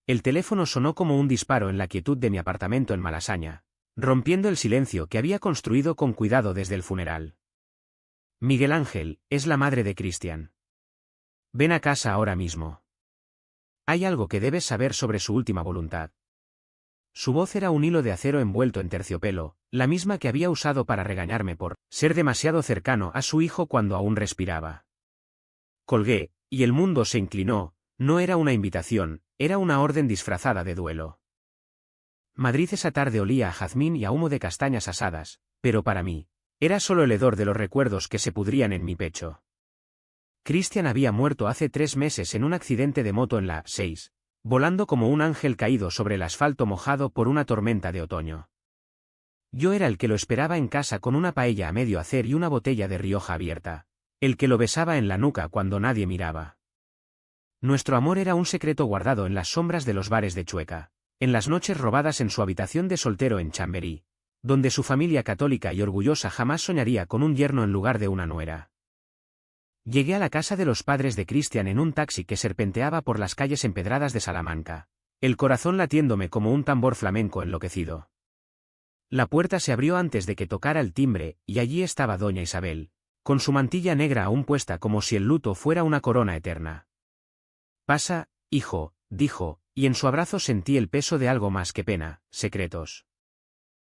El teléfono sonó como un disparo en la quietud de mi apartamento en Malasaña, rompiendo el silencio que había construido con cuidado desde el funeral. Miguel Ángel, es la madre de Cristian. Ven a casa ahora mismo. Hay algo que debes saber sobre su última voluntad. Su voz era un hilo de acero envuelto en terciopelo, la misma que había usado para regañarme por ser demasiado cercano a su hijo cuando aún respiraba. Colgué, y el mundo se inclinó. No era una invitación, era una orden disfrazada de duelo. Madrid esa tarde olía a jazmín y a humo de castañas asadas, pero para mí, era solo el hedor de los recuerdos que se pudrían en mi pecho. Cristian había muerto hace 3 meses en un accidente de moto en la 6, volando como un ángel caído sobre el asfalto mojado por una tormenta de otoño. Yo era el que lo esperaba en casa con una paella a medio hacer y una botella de Rioja abierta, el que lo besaba en la nuca cuando nadie miraba. Nuestro amor era un secreto guardado en las sombras de los bares de Chueca, en las noches robadas en su habitación de soltero en Chamberí, donde su familia católica y orgullosa jamás soñaría con un yerno en lugar de una nuera. Llegué a la casa de los padres de Cristian en un taxi que serpenteaba por las calles empedradas de Salamanca, el corazón latiéndome como un tambor flamenco enloquecido. La puerta se abrió antes de que tocara el timbre, y allí estaba doña Isabel, con su mantilla negra aún puesta como si el luto fuera una corona eterna. «Pasa, hijo», dijo, y en su abrazo sentí el peso de algo más que pena, secretos.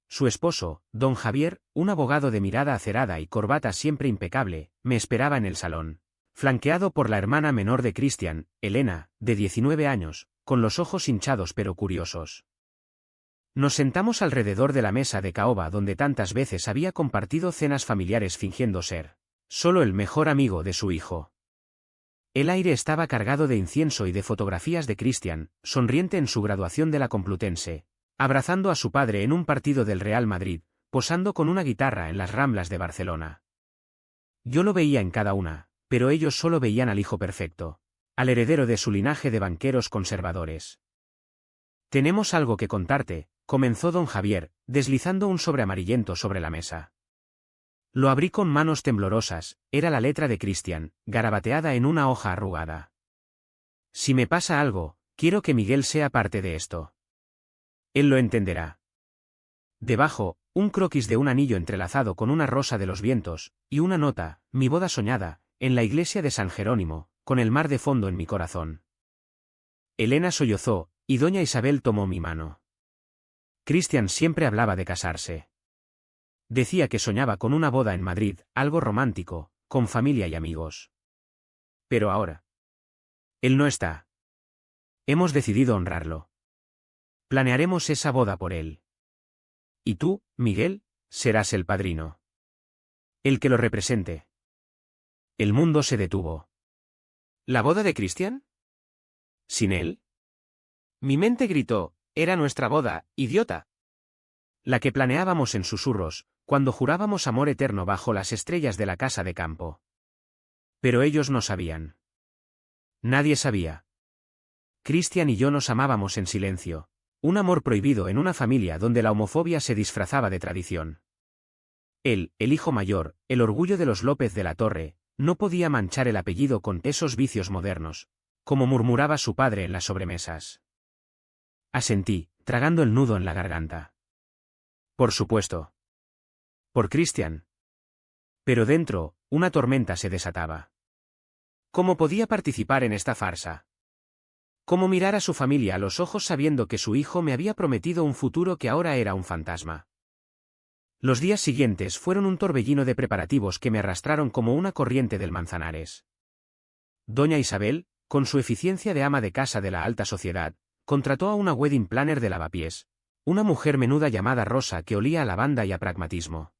Su esposo, don Javier, un abogado de mirada acerada y corbata siempre impecable, me esperaba en el salón, flanqueado por la hermana menor de Cristian, Elena, de 19 años, con los ojos hinchados pero curiosos. Nos sentamos alrededor de la mesa de caoba donde tantas veces había compartido cenas familiares fingiendo ser solo el mejor amigo de su hijo. El aire estaba cargado de incienso y de fotografías de Cristian, sonriente en su graduación de la Complutense, abrazando a su padre en un partido del Real Madrid, posando con una guitarra en las Ramblas de Barcelona. Yo lo veía en cada una, pero ellos solo veían al hijo perfecto, al heredero de su linaje de banqueros conservadores. «Tenemos algo que contarte», comenzó don Javier, deslizando un sobre amarillento sobre la mesa. Lo abrí con manos temblorosas, era la letra de Cristian, garabateada en una hoja arrugada. «Si me pasa algo, quiero que Miguel sea parte de esto. Él lo entenderá». Debajo, un croquis de un anillo entrelazado con una rosa de los vientos, y una nota, mi boda soñada, en la iglesia de San Jerónimo, con el mar de fondo en mi corazón. Elena sollozó, y doña Isabel tomó mi mano. Cristian siempre hablaba de casarse. Decía que soñaba con una boda en Madrid, algo romántico, con familia y amigos. Pero ahora. Él no está. Hemos decidido honrarlo. Planearemos esa boda por él. Y tú, Miguel, serás el padrino. El que lo represente. El mundo se detuvo. ¿La boda de Cristian? ¿Sin él? Mi mente gritó, era nuestra boda, idiota. La que planeábamos en susurros, cuando jurábamos amor eterno bajo las estrellas de la casa de campo. Pero ellos no sabían. Nadie sabía. Cristian y yo nos amábamos en silencio, un amor prohibido en una familia donde la homofobia se disfrazaba de tradición. Él, el hijo mayor, el orgullo de los López de la Torre, no podía manchar el apellido con esos vicios modernos, como murmuraba su padre en las sobremesas. Asentí, tragando el nudo en la garganta. Por supuesto. Por Cristian. Pero dentro, una tormenta se desataba. ¿Cómo podía participar en esta farsa? ¿Cómo mirar a su familia a los ojos sabiendo que su hijo me había prometido un futuro que ahora era un fantasma? Los días siguientes fueron un torbellino de preparativos que me arrastraron como una corriente del Manzanares. Doña Isabel, con su eficiencia de ama de casa de la alta sociedad, contrató a una wedding planner de Lavapiés, una mujer menuda llamada Rosa que olía a lavanda y a pragmatismo.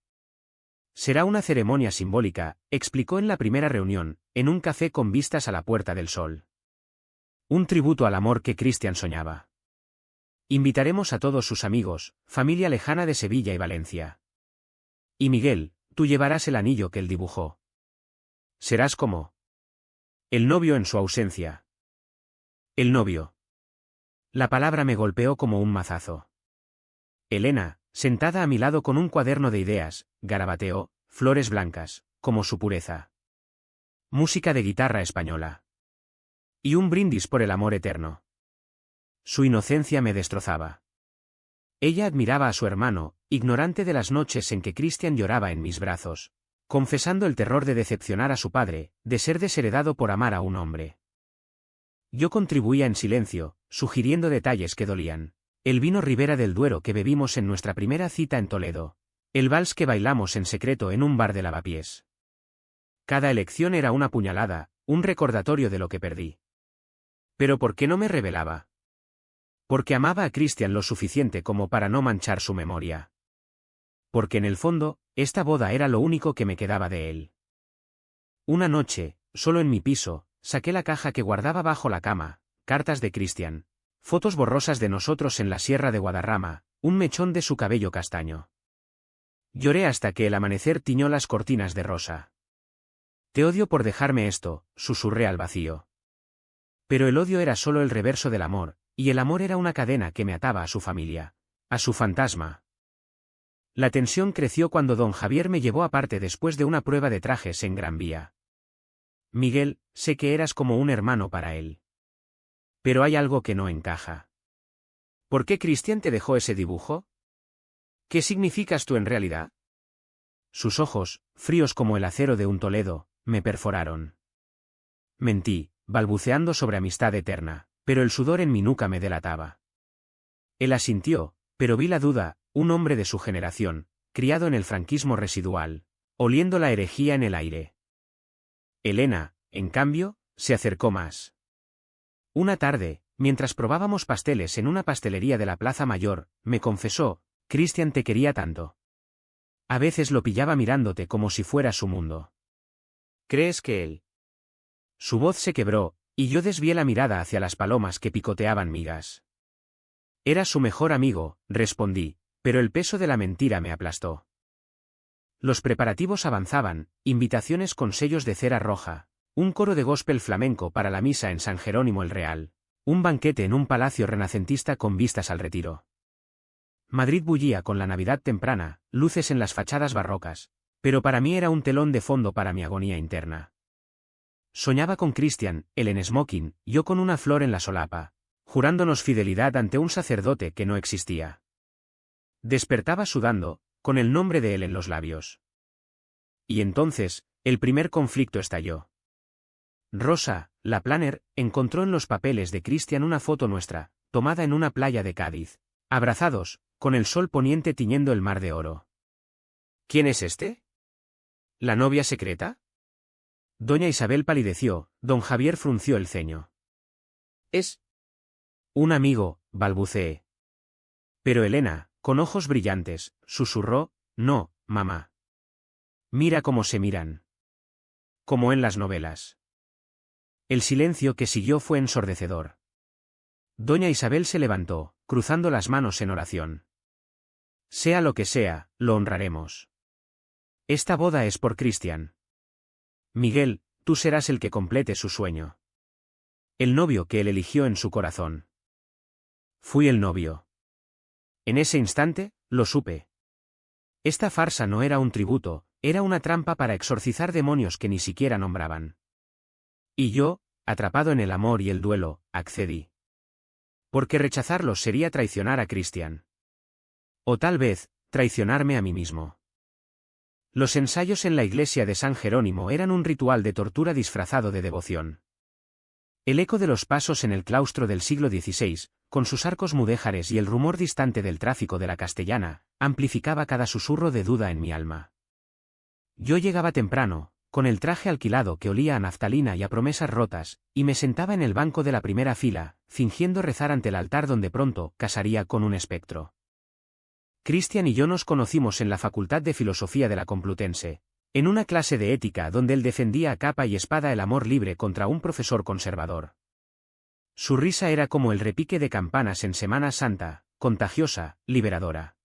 Será una ceremonia simbólica, explicó en la primera reunión, en un café con vistas a la Puerta del Sol. Un tributo al amor que Cristian soñaba. Invitaremos a todos sus amigos, familia lejana de Sevilla y Valencia. Y Miguel, tú llevarás el anillo que él dibujó. Serás como el novio en su ausencia. El novio. La palabra me golpeó como un mazazo. Elena, sentada a mi lado con un cuaderno de ideas, garabateó, flores blancas, como su pureza. Música de guitarra española. Y un brindis por el amor eterno. Su inocencia me destrozaba. Ella admiraba a su hermano, ignorante de las noches en que Christian lloraba en mis brazos, confesando el terror de decepcionar a su padre, de ser desheredado por amar a un hombre. Yo contribuía en silencio, sugiriendo detalles que dolían. El vino Ribera del Duero que bebimos en nuestra primera cita en Toledo. El vals que bailamos en secreto en un bar de lavapiés. Cada elección era una puñalada, un recordatorio de lo que perdí. ¿Pero por qué no me revelaba? Porque amaba a Christian lo suficiente como para no manchar su memoria. Porque en el fondo, esta boda era lo único que me quedaba de él. Una noche, solo en mi piso, saqué la caja que guardaba bajo la cama, cartas de Christian, fotos borrosas de nosotros en la sierra de Guadarrama, un mechón de su cabello castaño. Lloré hasta que el amanecer tiñó las cortinas de rosa. Te odio por dejarme esto, susurré al vacío. Pero el odio era solo el reverso del amor, y el amor era una cadena que me ataba a su familia, a su fantasma. La tensión creció cuando don Javier me llevó aparte después de una prueba de trajes en Gran Vía. Miguel, sé que eras como un hermano para él. Pero hay algo que no encaja. ¿Por qué Christian te dejó ese dibujo? ¿Qué significas tú en realidad? Sus ojos, fríos como el acero de un Toledo, me perforaron. Mentí, balbuceando sobre amistad eterna, pero el sudor en mi nuca me delataba. Él asintió, pero vi la duda, un hombre de su generación, criado en el franquismo residual, oliendo la herejía en el aire. Elena, en cambio, se acercó más. Una tarde, mientras probábamos pasteles en una pastelería de la Plaza Mayor, me confesó, Christian te quería tanto. A veces lo pillaba mirándote como si fuera su mundo. ¿Crees que él? Su voz se quebró, y yo desvié la mirada hacia las palomas que picoteaban migas. Era su mejor amigo, respondí, pero el peso de la mentira me aplastó. Los preparativos avanzaban, invitaciones con sellos de cera roja, un coro de gospel flamenco para la misa en San Jerónimo el Real, un banquete en un palacio renacentista con vistas al Retiro. Madrid bullía con la Navidad temprana, luces en las fachadas barrocas, pero para mí era un telón de fondo para mi agonía interna. Soñaba con Christian, él en smoking, yo con una flor en la solapa, jurándonos fidelidad ante un sacerdote que no existía. Despertaba sudando, con el nombre de él en los labios. Y entonces, el primer conflicto estalló. Rosa, la planner, encontró en los papeles de Christian una foto nuestra, tomada en una playa de Cádiz, abrazados, con el sol poniente tiñendo el mar de oro. ¿Quién es este? ¿La novia secreta? Doña Isabel palideció, don Javier frunció el ceño. Es un amigo, balbuceé. Pero Elena, con ojos brillantes, susurró, no, mamá. Mira cómo se miran. Como en las novelas. El silencio que siguió fue ensordecedor. Doña Isabel se levantó, cruzando las manos en oración. Sea lo que sea, lo honraremos. Esta boda es por Christian. Miguel, tú serás el que complete su sueño. El novio que él eligió en su corazón. Fui el novio. En ese instante, lo supe. Esta farsa no era un tributo, era una trampa para exorcizar demonios que ni siquiera nombraban. Y yo, atrapado en el amor y el duelo, accedí. Porque rechazarlos sería traicionar a Christian. O tal vez, traicionarme a mí mismo. Los ensayos en la iglesia de San Jerónimo eran un ritual de tortura disfrazado de devoción. El eco de los pasos en el claustro del siglo XVI, con sus arcos mudéjares y el rumor distante del tráfico de la Castellana, amplificaba cada susurro de duda en mi alma. Yo llegaba temprano, con el traje alquilado que olía a naftalina y a promesas rotas, y me sentaba en el banco de la primera fila, fingiendo rezar ante el altar donde pronto casaría con un espectro. Christian y yo nos conocimos en la Facultad de Filosofía de la Complutense, en una clase de ética donde él defendía a capa y espada el amor libre contra un profesor conservador. Su risa era como el repique de campanas en Semana Santa, contagiosa, liberadora.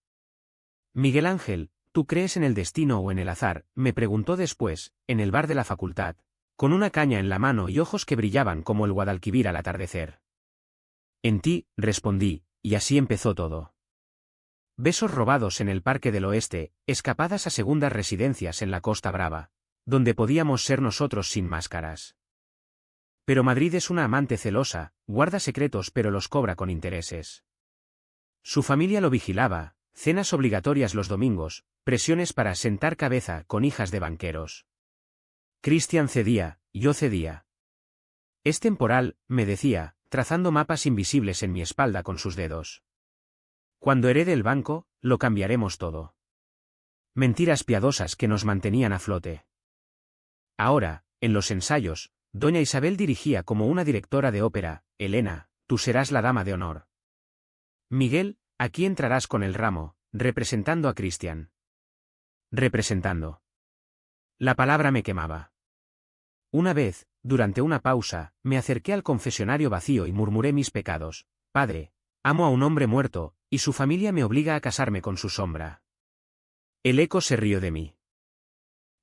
Miguel Ángel, ¿tú crees en el destino o en el azar?, me preguntó después, en el bar de la facultad, con una caña en la mano y ojos que brillaban como el Guadalquivir al atardecer. En ti, respondí, y así empezó todo. Besos robados en el Parque del Oeste, escapadas a segundas residencias en la Costa Brava, donde podíamos ser nosotros sin máscaras. Pero Madrid es una amante celosa, guarda secretos pero los cobra con intereses. Su familia lo vigilaba, cenas obligatorias los domingos, presiones para sentar cabeza con hijas de banqueros. Cristian cedía, yo cedía. Es temporal, me decía, trazando mapas invisibles en mi espalda con sus dedos. Cuando herede el banco, lo cambiaremos todo. Mentiras piadosas que nos mantenían a flote. Ahora, en los ensayos, doña Isabel dirigía como una directora de ópera: Elena, tú serás la dama de honor. Miguel, aquí entrarás con el ramo, representando a Cristian. Representando. La palabra me quemaba. Una vez, durante una pausa, me acerqué al confesionario vacío y murmuré mis pecados. Padre, amo a un hombre muerto, y su familia me obliga a casarme con su sombra. El eco se rió de mí.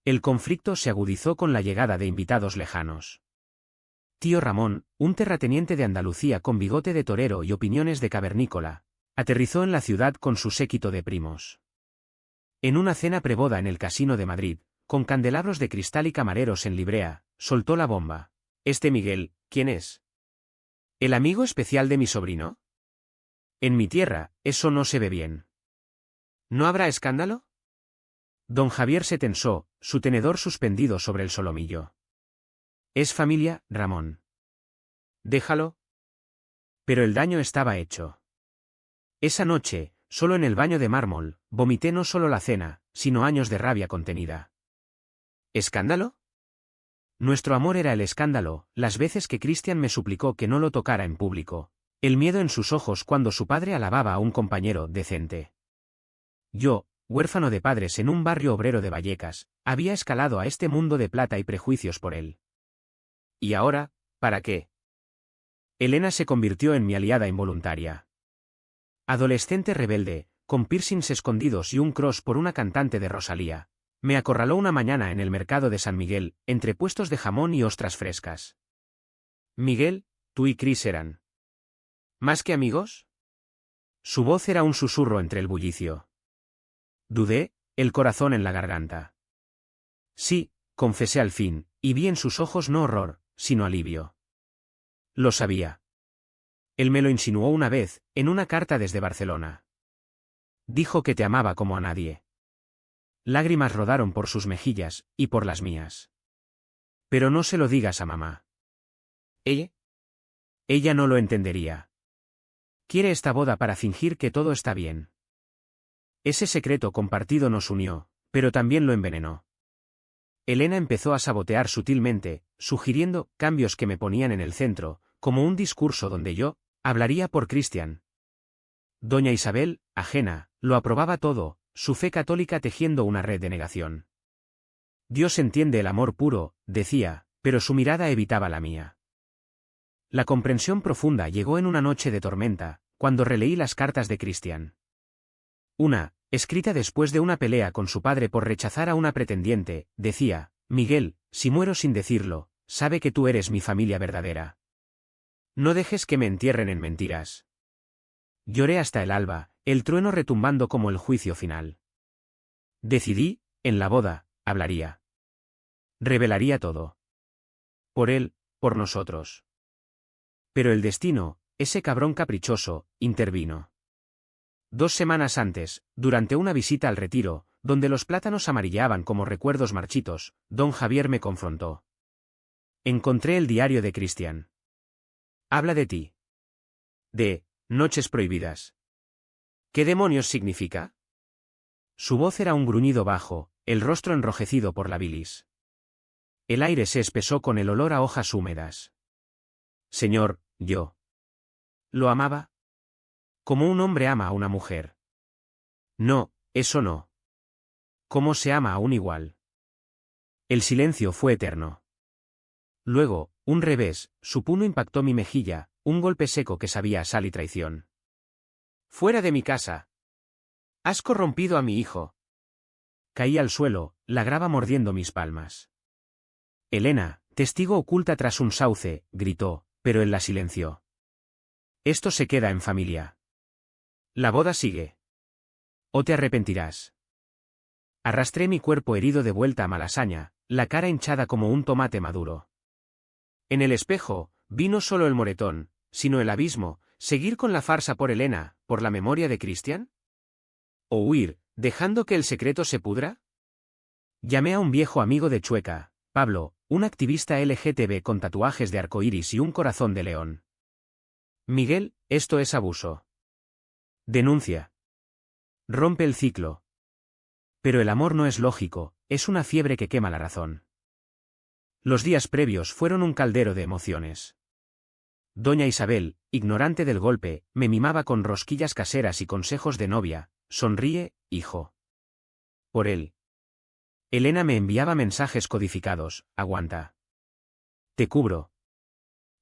El conflicto se agudizó con la llegada de invitados lejanos. Tío Ramón, un terrateniente de Andalucía con bigote de torero y opiniones de cavernícola, aterrizó en la ciudad con su séquito de primos. En una cena preboda en el Casino de Madrid, con candelabros de cristal y camareros en librea, soltó la bomba. ¿Este Miguel, quién es? ¿El amigo especial de mi sobrino? En mi tierra, eso no se ve bien. ¿No habrá escándalo? Don Javier se tensó, su tenedor suspendido sobre el solomillo. Es familia, Ramón. Déjalo. Pero el daño estaba hecho. Esa noche, solo en el baño de mármol, vomité no solo la cena, sino años de rabia contenida. ¿Escándalo? Nuestro amor era el escándalo, las veces que Cristian me suplicó que no lo tocara en público, el miedo en sus ojos cuando su padre alababa a un compañero decente. Yo, huérfano de padres en un barrio obrero de Vallecas, había escalado a este mundo de plata y prejuicios por él. ¿Y ahora, para qué? Elena se convirtió en mi aliada involuntaria. Adolescente rebelde, con piercings escondidos y un cross por una cantante de Rosalía, me acorraló una mañana en el mercado de San Miguel, entre puestos de jamón y ostras frescas. Miguel, tú y Cris eran ¿más que amigos? Su voz era un susurro entre el bullicio. Dudé, el corazón en la garganta. Sí, confesé al fin, y vi en sus ojos no horror, sino alivio. Lo sabía. Él me lo insinuó una vez, en una carta desde Barcelona. Dijo que te amaba como a nadie. Lágrimas rodaron por sus mejillas, y por las mías. Pero no se lo digas a mamá. ¿Ella? Ella no lo entendería. Quiere esta boda para fingir que todo está bien. Ese secreto compartido nos unió, pero también lo envenenó. Elena empezó a sabotear sutilmente, sugiriendo cambios que me ponían en el centro, como un discurso donde yo hablaría por Cristian. Doña Isabel, ajena, lo aprobaba todo, su fe católica tejiendo una red de negación. Dios entiende el amor puro, decía, pero su mirada evitaba la mía. La comprensión profunda llegó en una noche de tormenta, cuando releí las cartas de Cristian. Una, escrita después de una pelea con su padre por rechazar a una pretendiente, decía: Miguel, si muero sin decirlo, sabe que tú eres mi familia verdadera. No dejes que me entierren en mentiras. Lloré hasta el alba, el trueno retumbando como el juicio final. Decidí, en la boda, hablaría. Revelaría todo. Por él, por nosotros. Pero el destino, ese cabrón caprichoso, intervino. 2 semanas antes, durante una visita al retiro, donde los plátanos amarilleaban como recuerdos marchitos, don Javier me confrontó. Encontré el diario de Cristian. Habla de ti. De noches prohibidas. ¿Qué demonios significa? Su voz era un gruñido bajo, el rostro enrojecido por la bilis. El aire se espesó con el olor a hojas húmedas. Señor, yo. ¿Lo amaba? Como un hombre ama a una mujer. No, eso no. ¿Cómo se ama a un igual? El silencio fue eterno. Luego, un revés, su puño impactó mi mejilla, un golpe seco que sabía a sal y traición. ¡Fuera de mi casa! ¡Has corrompido a mi hijo! Caí al suelo, la grava mordiendo mis palmas. Elena, testigo oculta tras un sauce, gritó, pero él la silenció. Esto se queda en familia. La boda sigue. O te arrepentirás. Arrastré mi cuerpo herido de vuelta a Malasaña, la cara hinchada como un tomate maduro. En el espejo, vi no solo el moretón, sino el abismo. ¿Seguir con la farsa por Elena, por la memoria de Christian? ¿O huir, dejando que el secreto se pudra? Llamé a un viejo amigo de Chueca, Pablo, un activista LGTB con tatuajes de arcoíris y un corazón de león. Miguel, esto es abuso. Denuncia. Rompe el ciclo. Pero el amor no es lógico, es una fiebre que quema la razón. Los días previos fueron un caldero de emociones. Doña Isabel, ignorante del golpe, me mimaba con rosquillas caseras y consejos de novia. Sonríe, hijo. Por él. Elena me enviaba mensajes codificados. Aguanta. Te cubro.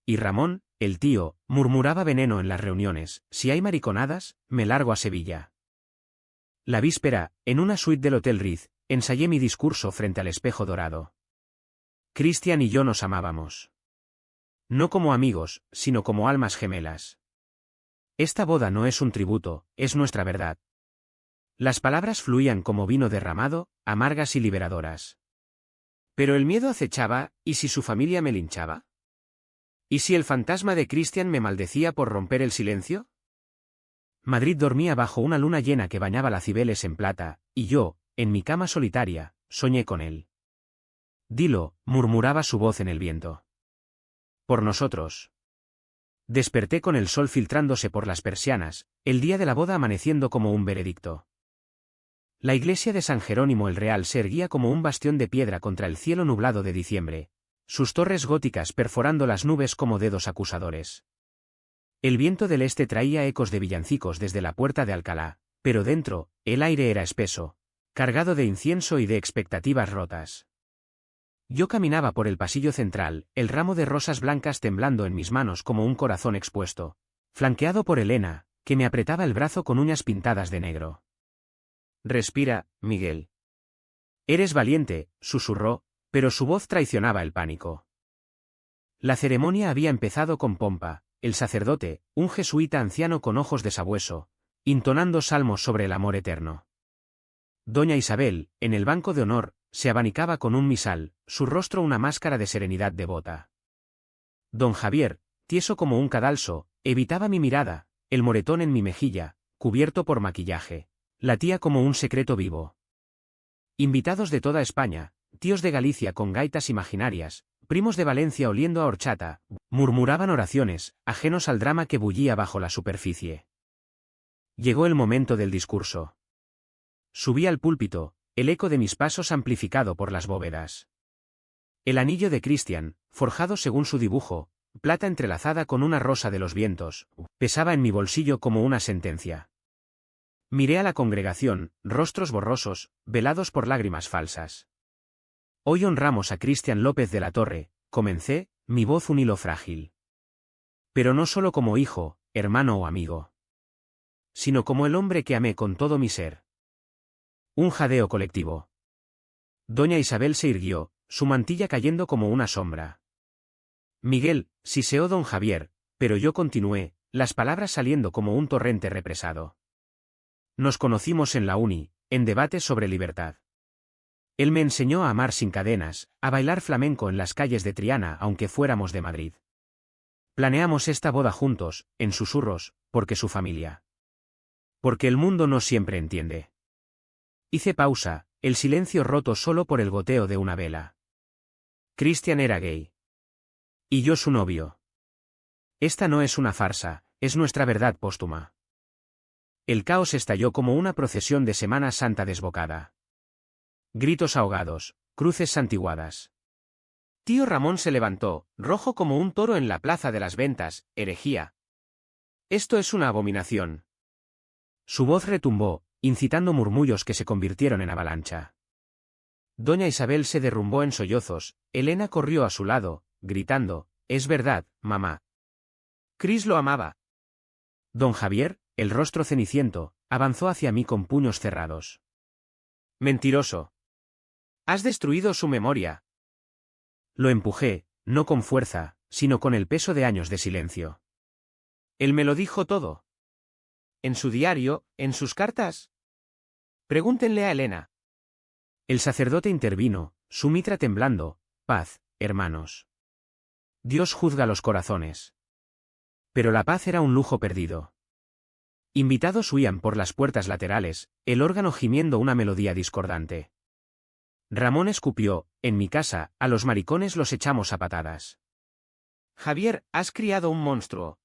Y Ramón, el tío, murmuraba veneno en las reuniones. Si hay mariconadas, me largo a Sevilla. La víspera, en una suite del Hotel Ritz, ensayé mi discurso frente al espejo dorado. Christian y yo nos amábamos. No como amigos, sino como almas gemelas. Esta boda no es un tributo, es nuestra verdad. Las palabras fluían como vino derramado, amargas y liberadoras. Pero el miedo acechaba, ¿y si su familia me linchaba? ¿Y si el fantasma de Christian me maldecía por romper el silencio? Madrid dormía bajo una luna llena que bañaba las Cibeles en plata, y yo, en mi cama solitaria, soñé con él. Dilo, murmuraba su voz en el viento. Por nosotros. Desperté con el sol filtrándose por las persianas, el día de la boda amaneciendo como un veredicto. La iglesia de San Jerónimo el Real se erguía como un bastión de piedra contra el cielo nublado de diciembre, sus torres góticas perforando las nubes como dedos acusadores. El viento del este traía ecos de villancicos desde la puerta de Alcalá, pero dentro, el aire era espeso, cargado de incienso y de expectativas rotas. Yo caminaba por el pasillo central, el ramo de rosas blancas temblando en mis manos como un corazón expuesto, flanqueado por Elena, que me apretaba el brazo con uñas pintadas de negro. Respira, Miguel. Eres valiente, susurró, pero su voz traicionaba el pánico. La ceremonia había empezado con pompa, el sacerdote, un jesuita anciano con ojos de sabueso, intonando salmos sobre el amor eterno. Doña Isabel, en el banco de honor, se abanicaba con un misal, su rostro una máscara de serenidad devota. Don Javier, tieso como un cadalso, evitaba mi mirada, el moretón en mi mejilla, cubierto por maquillaje, latía como un secreto vivo. Invitados de toda España, tíos de Galicia con gaitas imaginarias, primos de Valencia oliendo a horchata, murmuraban oraciones, ajenos al drama que bullía bajo la superficie. Llegó el momento del discurso. Subí al púlpito, el eco de mis pasos amplificado por las bóvedas. El anillo de Christian, forjado según su dibujo, plata entrelazada con una rosa de los vientos, pesaba en mi bolsillo como una sentencia. Miré a la congregación, rostros borrosos, velados por lágrimas falsas. Hoy honramos a Christian López de la Torre, comencé, mi voz un hilo frágil. Pero no solo como hijo, hermano o amigo, sino como el hombre que amé con todo mi ser. Un jadeo colectivo. Doña Isabel se irguió, su mantilla cayendo como una sombra. Miguel, siseó don Javier, pero yo continué, las palabras saliendo como un torrente represado. Nos conocimos en la uni, en debates sobre libertad. Él me enseñó a amar sin cadenas, a bailar flamenco en las calles de Triana aunque fuéramos de Madrid. Planeamos esta boda juntos, en susurros, porque su familia. Porque el mundo no siempre entiende. Hice pausa, el silencio roto solo por el goteo de una vela. Christian era gay. Y yo su novio. Esta no es una farsa, es nuestra verdad póstuma. El caos estalló como una procesión de Semana Santa desbocada. Gritos ahogados, cruces santiguadas. Tío Ramón se levantó, rojo como un toro en la plaza de las ventas, herejía. Esto es una abominación. Su voz retumbó, incitando murmullos que se convirtieron en avalancha. Doña Isabel se derrumbó en sollozos, Elena corrió a su lado, gritando, «Es verdad, mamá. Chris lo amaba». Don Javier, el rostro ceniciento, avanzó hacia mí con puños cerrados. «Mentiroso. Has destruido su memoria». Lo empujé, no con fuerza, sino con el peso de años de silencio. Él me lo dijo todo. En su diario, en sus cartas. Pregúntenle a Elena. El sacerdote intervino, su mitra temblando, «Paz, hermanos. Dios juzga los corazones. Pero la paz era un lujo perdido. Invitados huían por las puertas laterales, el órgano gimiendo una melodía discordante. Ramón escupió: en mi casa, a los maricones los echamos a patadas. Javier, has criado un monstruo.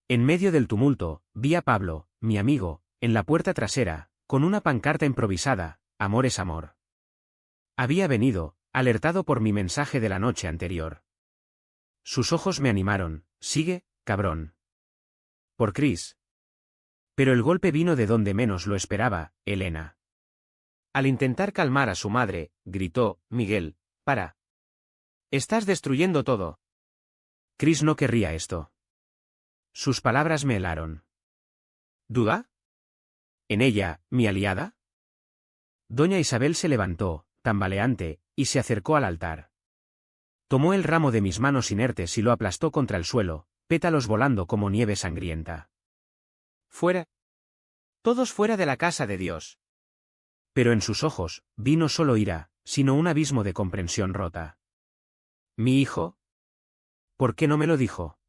En medio del tumulto, vi a Pablo, mi amigo, en la puerta trasera, con una pancarta improvisada: amor es amor. Había venido, alertado por mi mensaje de la noche anterior. Sus ojos me animaron: sigue, cabrón. Por Cris. Pero el golpe vino de donde menos lo esperaba, Elena. Al intentar calmar a su madre, gritó: Miguel, para. Estás destruyendo todo. Cris no querría esto. Sus palabras me helaron. ¿Duda? ¿En ella, mi aliada? Doña Isabel se levantó, tambaleante, y se acercó al altar. Tomó el ramo de mis manos inertes y lo aplastó contra el suelo, pétalos volando como nieve sangrienta. Fuera. Todos fuera de la casa de Dios. Pero en sus ojos, vi no solo ira, sino un abismo de comprensión rota. ¿Mi hijo? ¿Por qué no me lo dijo?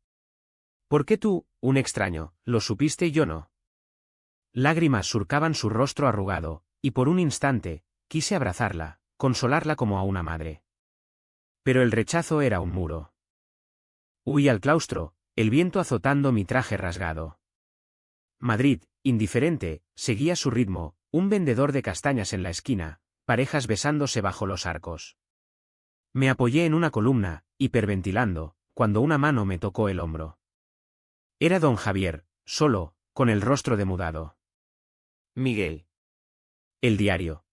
¿Por qué tú, un extraño, lo supiste y yo no? Lágrimas surcaban su rostro arrugado, y por un instante, quise abrazarla, consolarla como a una madre. Pero el rechazo era un muro. Huí al claustro, el viento azotando mi traje rasgado. Madrid, indiferente, seguía su ritmo, un vendedor de castañas en la esquina, parejas besándose bajo los arcos. Me apoyé en una columna, hiperventilando, cuando una mano me tocó el hombro. Era don Javier, solo, con el rostro demudado. Miguel. El diario.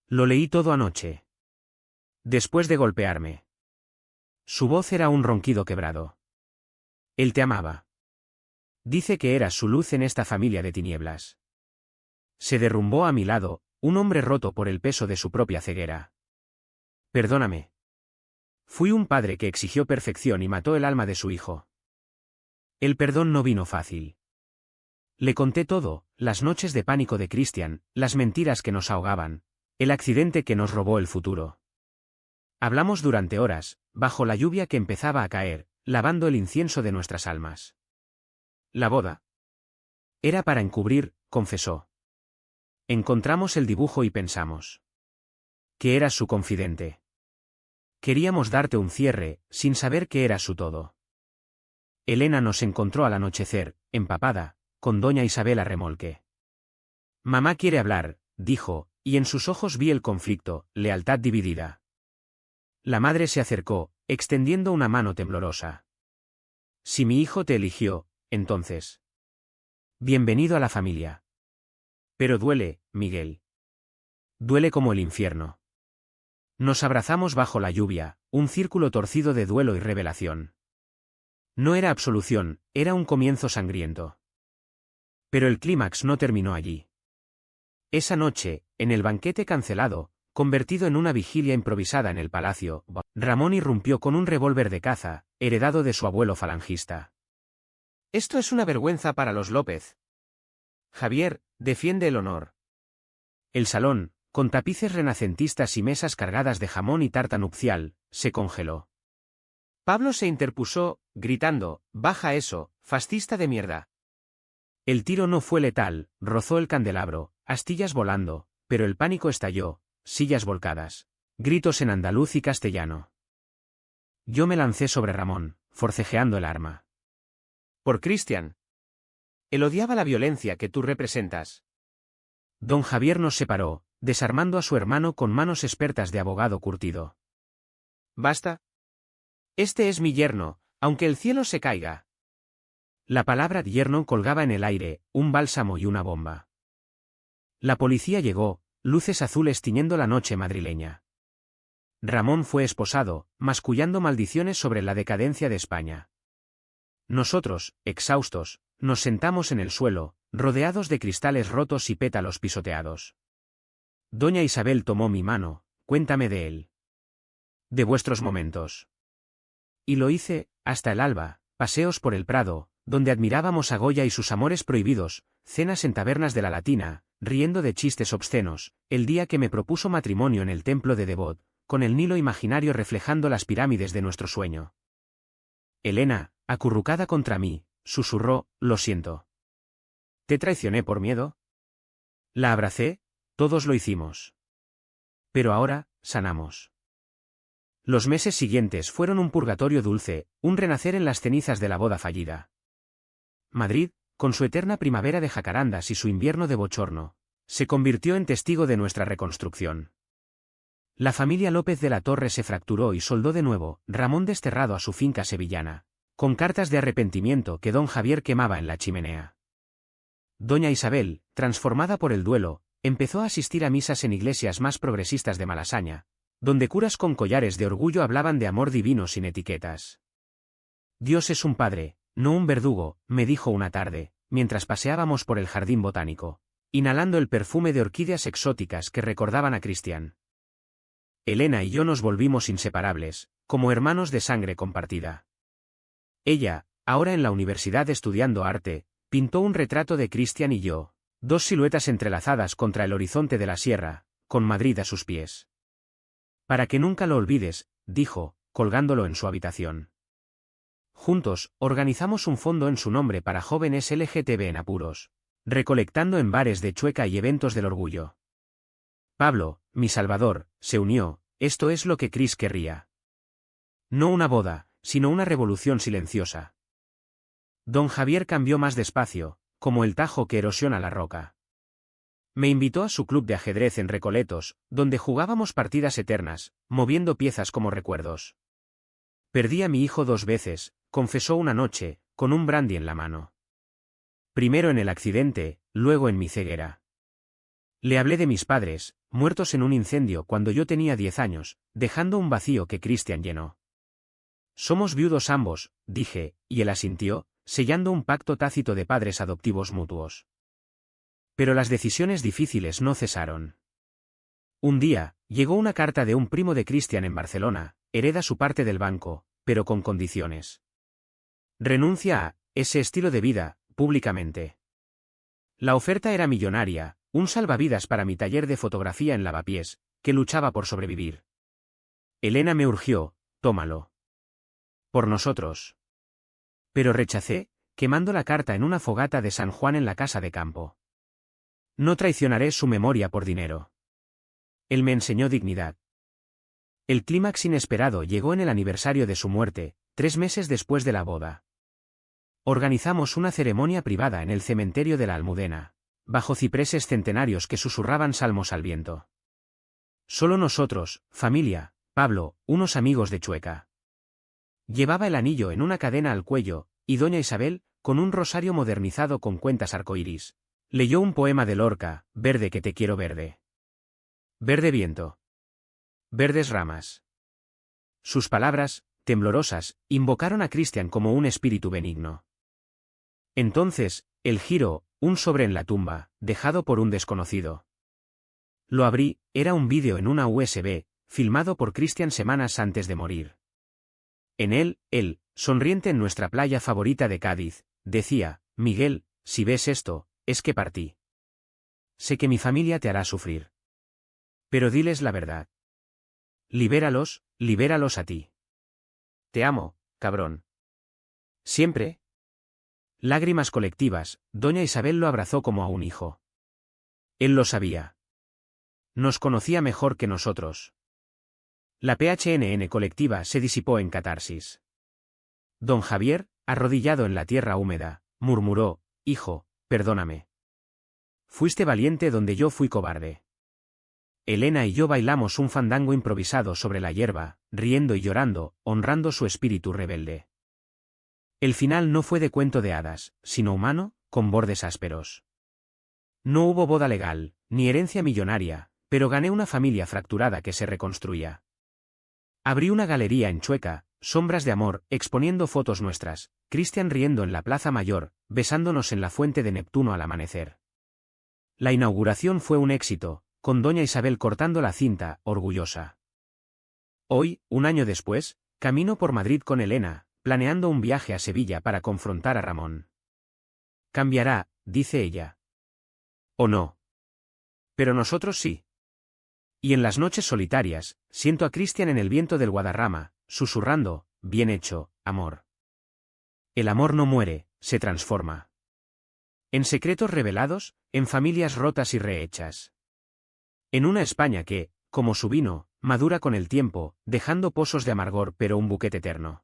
Lo leí todo anoche. Después de golpearme. Su voz era un ronquido quebrado. Él te amaba. Dice que eras su luz en esta familia de tinieblas. Se derrumbó a mi lado, un hombre roto por el peso de su propia ceguera. Perdóname. Fui un padre que exigió perfección y mató el alma de su hijo. El perdón no vino fácil. Le conté todo: las noches de pánico de Christian, las mentiras que nos ahogaban, el accidente que nos robó el futuro. Hablamos durante horas, bajo la lluvia que empezaba a caer, lavando el incienso de nuestras almas. La boda. Era para encubrir, confesó. Encontramos el dibujo y pensamos que eras su confidente. Queríamos darte un cierre, sin saber que eras su todo. Elena nos encontró al anochecer, empapada, con doña Isabel a remolque. Mamá quiere hablar, dijo, y en sus ojos vi el conflicto, lealtad dividida. La madre se acercó, extendiendo una mano temblorosa. Si mi hijo te eligió, entonces. Bienvenido a la familia. Pero duele, Miguel. Duele como el infierno. Nos abrazamos bajo la lluvia, un círculo torcido de duelo y revelación. No era absolución, era un comienzo sangriento. Pero el clímax no terminó allí. Esa noche, en el banquete cancelado, convertido en una vigilia improvisada en el palacio, Ramón irrumpió con un revólver de caza, heredado de su abuelo falangista. Esto es una vergüenza para los López. Javier, defiende el honor. El salón, con tapices renacentistas y mesas cargadas de jamón y tarta nupcial, se congeló. Pablo se interpuso, gritando: baja eso, fascista de mierda. El tiro no fue letal, rozó el candelabro, astillas volando, pero el pánico estalló, sillas volcadas, gritos en andaluz y castellano. Yo me lancé sobre Ramón, forcejeando el arma. Por Christian. Él odiaba la violencia que tú representas. Don Javier nos separó, desarmando a su hermano con manos expertas de abogado curtido. Basta. Este es mi yerno, aunque el cielo se caiga. La palabra yerno colgaba en el aire, un bálsamo y una bomba. La policía llegó, luces azules tiñendo la noche madrileña. Ramón fue esposado, mascullando maldiciones sobre la decadencia de España. Nosotros, exhaustos, nos sentamos en el suelo, rodeados de cristales rotos y pétalos pisoteados. Doña Isabel tomó mi mano: cuéntame de él. De vuestros momentos. Y lo hice, hasta el alba, paseos por el Prado, donde admirábamos a Goya y sus amores prohibidos, cenas en tabernas de la Latina, riendo de chistes obscenos, el día que me propuso matrimonio en el templo de Devot, con el Nilo imaginario reflejando las pirámides de nuestro sueño. Elena, acurrucada contra mí, susurró, lo siento. ¿Te traicioné por miedo? La abracé, todos lo hicimos. Pero ahora, sanamos. Los meses siguientes fueron un purgatorio dulce, un renacer en las cenizas de la boda fallida. Madrid, con su eterna primavera de jacarandas y su invierno de bochorno, se convirtió en testigo de nuestra reconstrucción. La familia López de la Torre se fracturó y soldó de nuevo, Ramón desterrado a su finca sevillana, con cartas de arrepentimiento que don Javier quemaba en la chimenea. Doña Isabel, transformada por el duelo, empezó a asistir a misas en iglesias más progresistas de Malasaña, donde curas con collares de orgullo hablaban de amor divino sin etiquetas. Dios es un padre, no un verdugo, me dijo una tarde, mientras paseábamos por el jardín botánico, inhalando el perfume de orquídeas exóticas que recordaban a Cristian. Elena y yo nos volvimos inseparables, como hermanos de sangre compartida. Ella, ahora en la universidad estudiando arte, pintó un retrato de Cristian y yo, dos siluetas entrelazadas contra el horizonte de la sierra, con Madrid a sus pies. Para que nunca lo olvides, dijo, colgándolo en su habitación. Juntos, organizamos un fondo en su nombre para jóvenes LGTB en apuros, recolectando en bares de Chueca y eventos del orgullo. Pablo, mi salvador, se unió, esto es lo que Cris querría. No una boda, sino una revolución silenciosa. Don Javier cambió más despacio, como el tajo que erosiona la roca. Me invitó a su club de ajedrez en Recoletos, donde jugábamos partidas eternas, moviendo piezas como recuerdos. Perdí a mi hijo 2 veces, confesó una noche, con un brandy en la mano. Primero en el accidente, luego en mi ceguera. Le hablé de mis padres, muertos en un incendio cuando yo tenía 10 años, dejando un vacío que Cristian llenó. Somos viudos ambos, dije, y él asintió, sellando un pacto tácito de padres adoptivos mutuos. Pero las decisiones difíciles no cesaron. Un día, llegó una carta de un primo de Cristian en Barcelona, hereda su parte del banco, pero con condiciones. Renuncia a ese estilo de vida, públicamente. La oferta era millonaria, un salvavidas para mi taller de fotografía en Lavapiés, que luchaba por sobrevivir. Elena me urgió, tómalo. Por nosotros. Pero rechacé, quemando la carta en una fogata de San Juan en la casa de campo. No traicionaré su memoria por dinero. Él me enseñó dignidad. El clímax inesperado llegó en el aniversario de su muerte, 3 meses después de la boda. Organizamos una ceremonia privada en el cementerio de la Almudena, bajo cipreses centenarios que susurraban salmos al viento. Solo nosotros, familia, Pablo, unos amigos de Chueca. Llevaba el anillo en una cadena al cuello, y doña Isabel, con un rosario modernizado con cuentas arcoíris, leyó un poema de Lorca, Verde que te quiero verde. Verde viento. Verdes ramas. Sus palabras, temblorosas, invocaron a Cristian como un espíritu benigno. Entonces, el giro, un sobre en la tumba, dejado por un desconocido. Lo abrí, era un vídeo en una USB, filmado por Cristian semanas antes de morir. En él, sonriente en nuestra playa favorita de Cádiz, decía, Miguel, si ves esto, es que partí. Sé que mi familia te hará sufrir. Pero diles la verdad. Libéralos, libéralos a ti. Te amo, cabrón. Siempre. Lágrimas colectivas, doña Isabel lo abrazó como a un hijo. Él lo sabía. Nos conocía mejor que nosotros. La PHNN colectiva se disipó en catarsis. Don Javier, arrodillado en la tierra húmeda, murmuró, hijo, perdóname. Fuiste valiente donde yo fui cobarde. Elena y yo bailamos un fandango improvisado sobre la hierba, riendo y llorando, honrando su espíritu rebelde. El final no fue de cuento de hadas, sino humano, con bordes ásperos. No hubo boda legal, ni herencia millonaria, pero gané una familia fracturada que se reconstruía. Abrí una galería en Chueca, Sombras de amor, exponiendo fotos nuestras, Cristian riendo en la Plaza Mayor, besándonos en la fuente de Neptuno al amanecer. La inauguración fue un éxito, con doña Isabel cortando la cinta, orgullosa. Hoy, un año después, camino por Madrid con Elena, planeando un viaje a Sevilla para confrontar a Ramón. Cambiará, dice ella. ¿O no? Pero nosotros sí. Y en las noches solitarias, siento a Cristian en el viento del Guadarrama, susurrando, bien hecho, amor. El amor no muere, se transforma. En secretos revelados, en familias rotas y rehechas. En una España que, como su vino, madura con el tiempo, dejando pozos de amargor pero un buquete eterno.